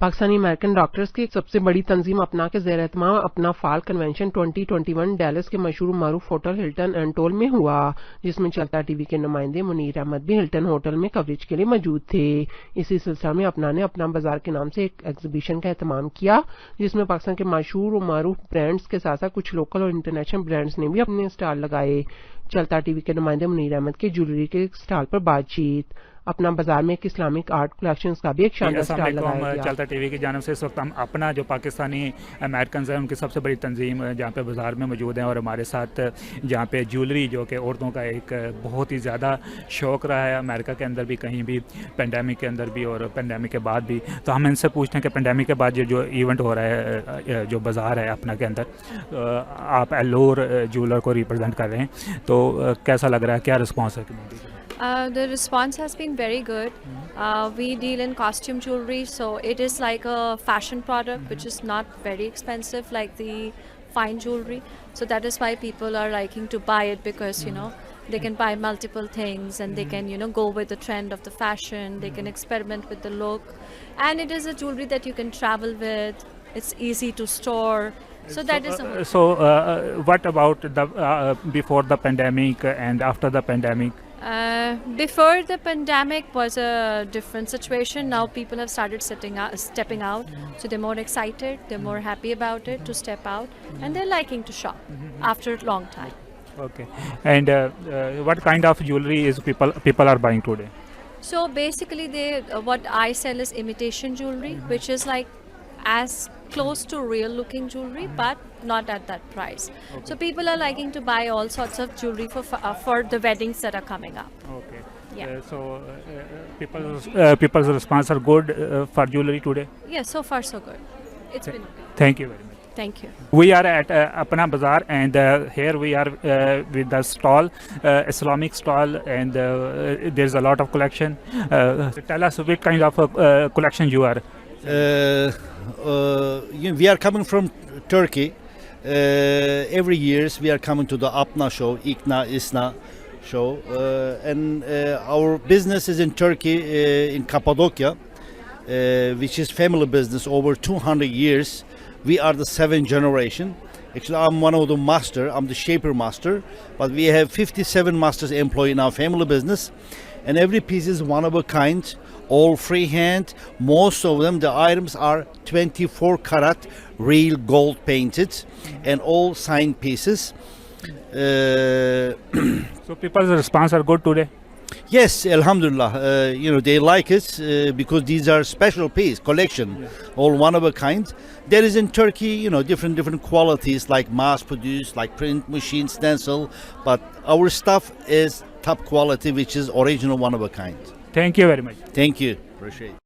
Pakistani American doctors की एक सबसे बड़ी तंजीम अपना के ज़ेर एहतमाम अपना फाल कन्वेंशन 2021 डैलस के मशहूर मारूफ होटल हिल्टन एंटोल में हुआ, जिसमें चलता टीवी के नुमाइंदे मुनीर अहमद भी हिल्टन होटल में कवरेज के लिए मौजूद थे। इसी सिलसिला में अपना ने अपना बाजार के नाम से एक एग्जीबिशन का एहतमाम किया, जिसमें पाकिस्तान के मशहूर और मारूफ ब्रांड्स के साथ साथ कुछ लोकल और इंटरनेशनल ब्रांड्स ने भी अपने स्टॉल लगाए। चलता टीवी के नुमाइंदे मुनीर अहमद के ज्वेलरी के स्टॉल पर बातचीत। अपना बाजार में एक इस्लामिक आर्ट कलेक्शन का भी एक शानदार स्टॉल लगाया गया। चलता टीवी की जानिब से इस वक्त हम अपना जो पाकिस्तानी अमेरिकन हैं उनकी सबसे बड़ी तंजीम जहाँ पे बाज़ार में मौजूद हैं और हमारे साथ जहाँ पे ज्वेलरी जो कि औरतों का एक बहुत ही ज़्यादा शौक़ रहा है अमेरिका के अंदर भी, कहीं भी, पेंडेमिक के अंदर भी और पेंडेमिक के बाद भी। तो हम इनसे पूछते हैं कि पेंडेमिक के बाद जो इवेंट हो रहा है, जो बाज़ार है अपना के अंदर, आप एलोर ज्वेलर को रिप्रेजेंट कर रहे हैं, तो कैसा लग रहा है, क्या रिस्पॉन्स है? The response has been very good. We deal in costume jewelry, so it is like a fashion product which is not very expensive like the fine jewelry. So that is why people are liking to buy it, because you know they can buy multiple things and they can go with the trend of the fashion. They can experiment with the look, and it is a jewelry that you can travel with. It's easy to store. So that is a whole what about the before the pandemic and after the pandemic? Before the pandemic was a different situation. Now people have started stepping out, so they're more excited, they're more happy about it to step out, and they're liking to shop after a long time. Okay. And what kind of jewelry is people are buying today? So basically what I sell is imitation jewelry, which is like as close to real looking jewelry but not at that price. Okay. So people are liking to buy all sorts of jewelry for the weddings that are coming up. Okay. Yeah. So people's response are good for jewelry today? Yes, so far so good. It's been okay. Thank you very much. Thank you. We are at Apna Bazaar, and here we are with the stall, Islamic stall, and there's a lot of collection. Tell us what kind of collection you are. We are coming from Turkey. Every years we are coming to the Apna show, ISNA show, and our business is in Turkey, in Cappadocia, which is family business over 200 years. We are the 7th generation. Actually, I'm one of the master. I'm the shaper master, but we have 57 masters employed in our family business, and every piece is one of a kind, all freehand. Most of them, the items are 24 karat real gold painted, and all signed pieces. So people's response are good today? Yes, alhamdulillah. They like it because these are special piece collection, all one of a kind. There is in Turkey, different qualities like mass produced, like print machine, stencil, but our stuff is top quality, which is original, one of a kind. Thank you very much. Thank you. Appreciate it.